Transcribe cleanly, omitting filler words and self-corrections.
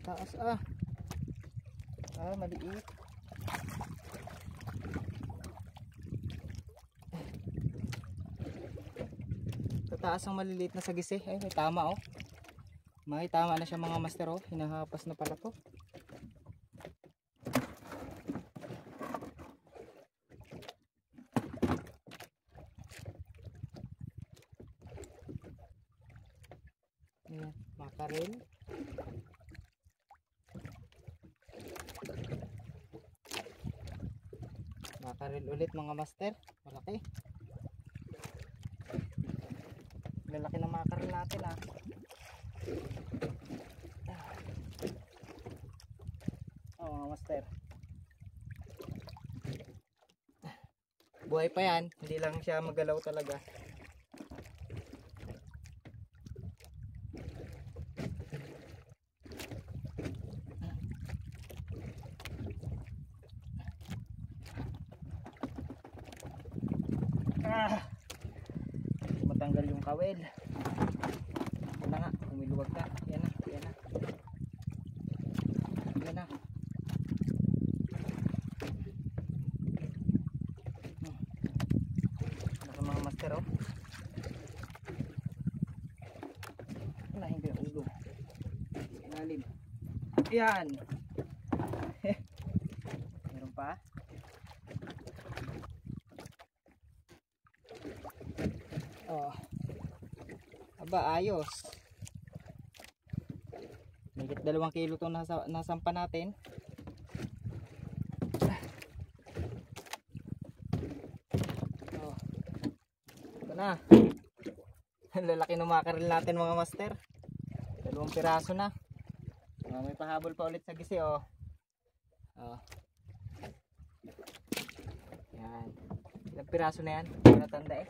Taas maliit. Tataas ang maliliit na sagis eh. Ay, may tama oh. May tama na siya mga master oh. Hinahapas na pala to. Ayan, makarel. Makarel ulit mga master. Malaki. Lalaki ng makarel natin mga master. Buhay pa yan. Hindi lang siya magalaw talaga. Matanggal yung kawel. Yan na nga, umiluwag ka. Yan na. Naka mga master oh. Unahin ko yung ulo. Ilalim. Yan. Meron pa. Oh. Aba, ayos. Higit 2 kilo itong nasampa natin. Oh. Ito na. Lalaki ng makarel natin mga master. 2 piraso na. May pahabol pa ulit sa gisi oh. Yan. Ilang piraso na yan? Wala tanda eh.